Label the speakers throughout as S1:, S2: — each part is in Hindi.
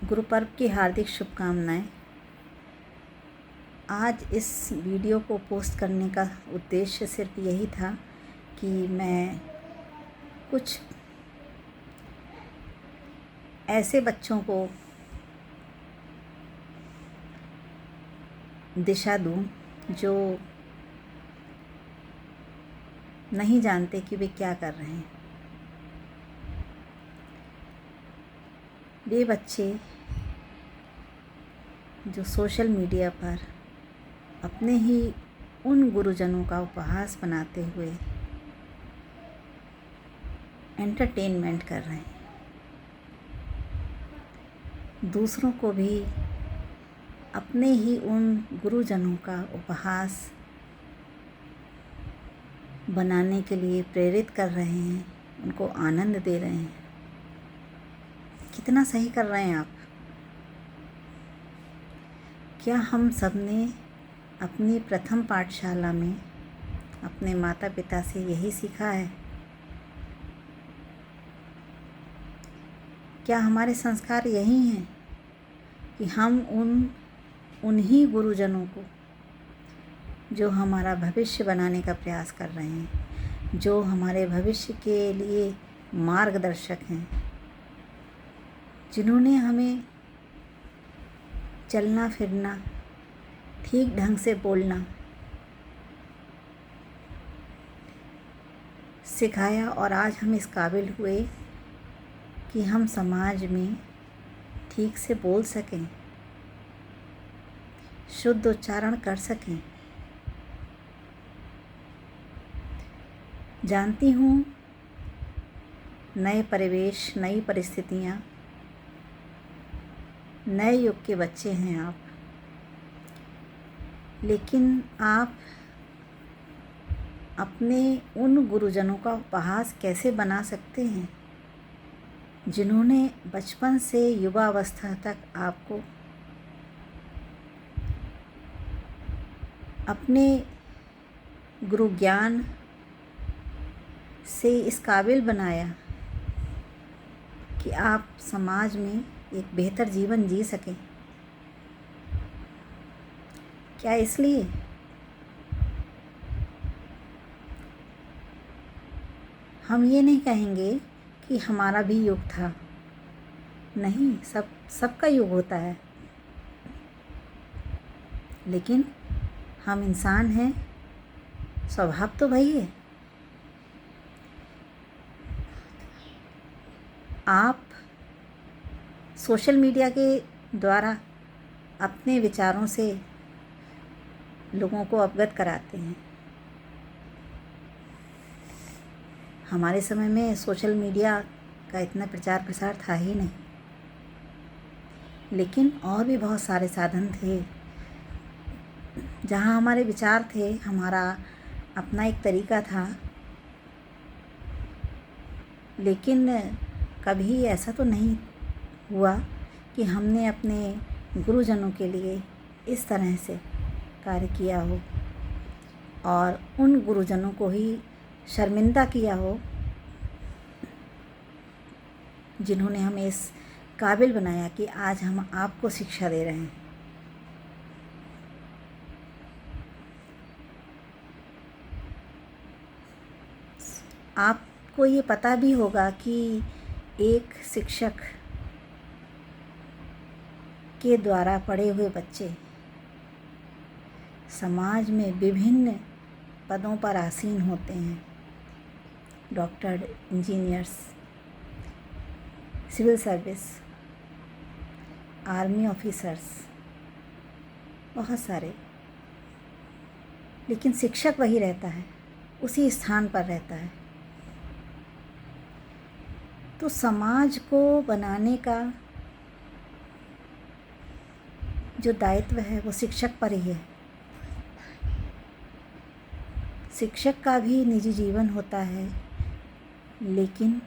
S1: गुरु पर्व की हार्दिक शुभकामनाएं। आज इस वीडियो को पोस्ट करने का उद्देश्य सिर्फ यही था कि मैं कुछ ऐसे बच्चों को दिशा दूं जो नहीं जानते कि वे क्या कर रहे हैं। वे बच्चे जो सोशल मीडिया पर अपने ही उन गुरुजनों का उपहास बनाते हुए एंटरटेनमेंट कर रहे हैं, दूसरों को भी अपने ही उन गुरुजनों का उपहास बनाने के लिए प्रेरित कर रहे हैं, उनको आनंद दे रहे हैं। कितना सही कर रहे हैं आप? क्या हम सब ने अपनी प्रथम पाठशाला में अपने माता पिता से यही सीखा है? क्या हमारे संस्कार यही हैं कि हम उन्हीं गुरुजनों को जो हमारा भविष्य बनाने का प्रयास कर रहे हैं, जो हमारे भविष्य के लिए मार्गदर्शक हैं, जिन्होंने हमें चलना फिरना, ठीक ढंग से बोलना सिखाया और आज हम इस काबिल हुए कि हम समाज में ठीक से बोल सकें, शुद्ध उच्चारण कर सकें। जानती हूँ नए परिवेश, नई परिस्थितियाँ, नए युग के बच्चे हैं आप, लेकिन आप अपने उन गुरुजनों का उपहास कैसे बना सकते हैं जिन्होंने बचपन से युवावस्था तक आपको अपने गुरु ज्ञान से इस काबिल बनाया कि आप समाज में एक बेहतर जीवन जी सकें। क्या इसलिए हम ये नहीं कहेंगे कि हमारा भी युग था? नहीं, सबका युग होता है, लेकिन हम इंसान हैं, स्वभाव तो वही है। आप सोशल मीडिया के द्वारा अपने विचारों से लोगों को अवगत कराते हैं। हमारे समय में सोशल मीडिया का इतना प्रचार प्रसार था ही नहीं, लेकिन और भी बहुत सारे साधन थे जहाँ हमारे विचार थे, हमारा अपना एक तरीका था। लेकिन कभी ऐसा तो नहीं हुआ कि हमने अपने गुरुजनों के लिए इस तरह से कार्य किया हो और उन गुरुजनों को ही शर्मिंदा किया हो जिन्होंने हमें इस काबिल बनाया कि आज हम आपको शिक्षा दे रहे हैं। आपको ये पता भी होगा कि एक शिक्षक के द्वारा पढ़े हुए बच्चे समाज में विभिन्न पदों पर आसीन होते हैं। Doctor, engineers, civil service, army officers, बहुत सारे, लेकिन शिक्षक वही रहता है, उसी स्थान पर रहता है। तो समाज को बनाने का जो दायित्व है वो शिक्षक पर ही है। शिक्षक का भी निजी जीवन होता है, लेकिन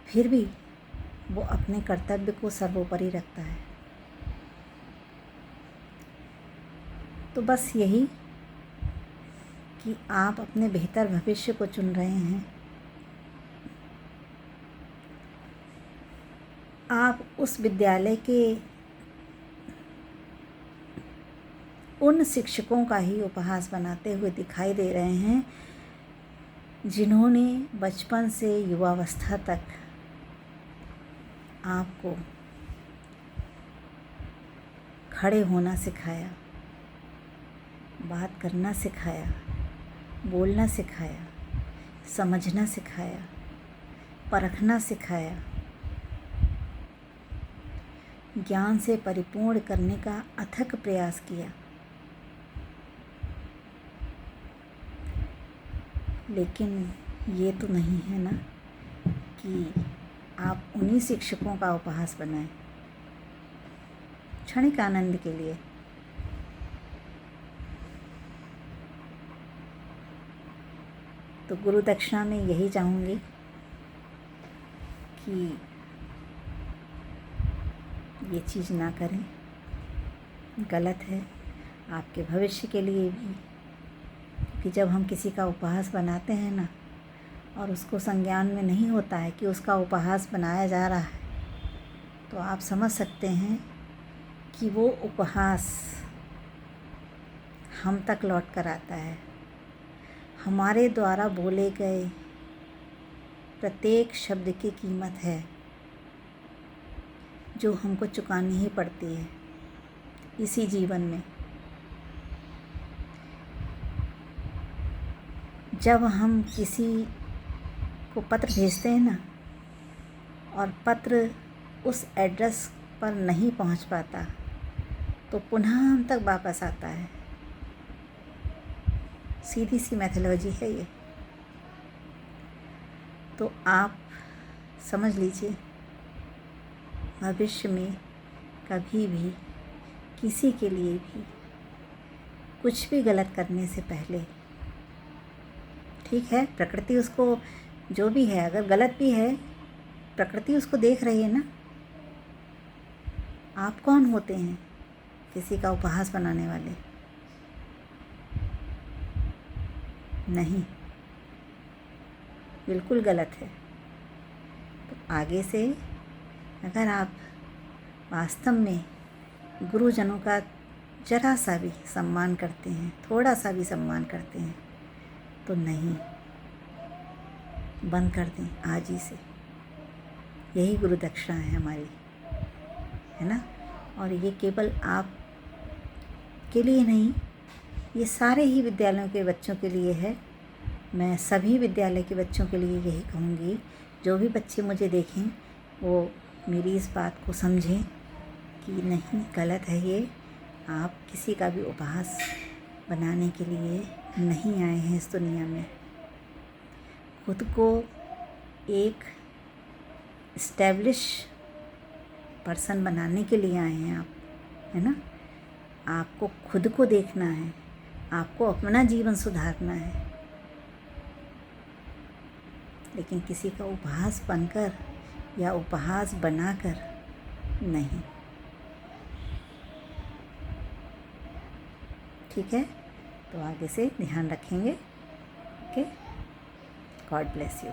S1: फिर भी वो अपने कर्तव्य को सर्वोपरि रखता है। तो बस यही कि आप अपने बेहतर भविष्य को चुन रहे हैं। आप उस विद्यालय के उन शिक्षकों का ही उपहास बनाते हुए दिखाई दे रहे हैं जिन्होंने बचपन से युवावस्था तक आपको खड़े होना सिखाया, बात करना सिखाया, बोलना सिखाया, समझना सिखाया, परखना सिखाया, ज्ञान से परिपूर्ण करने का अथक प्रयास किया। लेकिन ये तो नहीं है ना कि आप उन्हीं शिक्षकों का उपहास बनाएं क्षणिक आनंद के लिए। तो गुरु दक्षिणा में यही चाहूँगी कि ये चीज़ ना करें, गलत है आपके भविष्य के लिए भी। कि जब हम किसी का उपहास बनाते हैं ना और उसको संज्ञान में नहीं होता है कि उसका उपहास बनाया जा रहा है, तो आप समझ सकते हैं कि वो उपहास हम तक लौट कर आता है। हमारे द्वारा बोले गए प्रत्येक शब्द की कीमत है जो हमको चुकानी ही पड़ती है इसी जीवन में। जब हम किसी को पत्र भेजते हैं ना और पत्र उस एड्रेस पर नहीं पहुंच पाता तो पुनः हम तक वापस आता है। सीधी सी मैथोलॉजी है ये। तो आप समझ लीजिए, भविष्य में कभी भी किसी के लिए भी कुछ भी गलत करने से पहले, ठीक है, प्रकृति उसको जो भी है, अगर गलत भी है, प्रकृति उसको देख रही है ना। आप कौन होते हैं किसी का उपहास बनाने वाले? नहीं, बिल्कुल गलत है। तो आगे से अगर आप वास्तव में गुरुजनों का जरा सा भी सम्मान करते हैं, थोड़ा सा भी सम्मान करते हैं, तो नहीं, बंद कर दें आज ही से। यही गुरु दक्षिणा है हमारी, है ना। और ये केवल आप के लिए नहीं, ये सारे ही विद्यालयों के बच्चों के लिए है। मैं सभी विद्यालय के बच्चों के लिए यही कहूँगी, जो भी बच्चे मुझे देखें वो मेरी इस बात को समझें कि नहीं, गलत है ये। आप किसी का भी उपहास बनाने के लिए नहीं आए हैं इस दुनिया में। खुद को एक इस्टेब्लिश पर्सन बनाने के लिए आए हैं आप, है ना। आपको खुद को देखना है, आपको अपना जीवन सुधारना है, लेकिन किसी का उपहास बनकर या उपहास बनाकर नहीं। ठीक है, तो आगे से ध्यान रखेंगे। Okay, God bless you.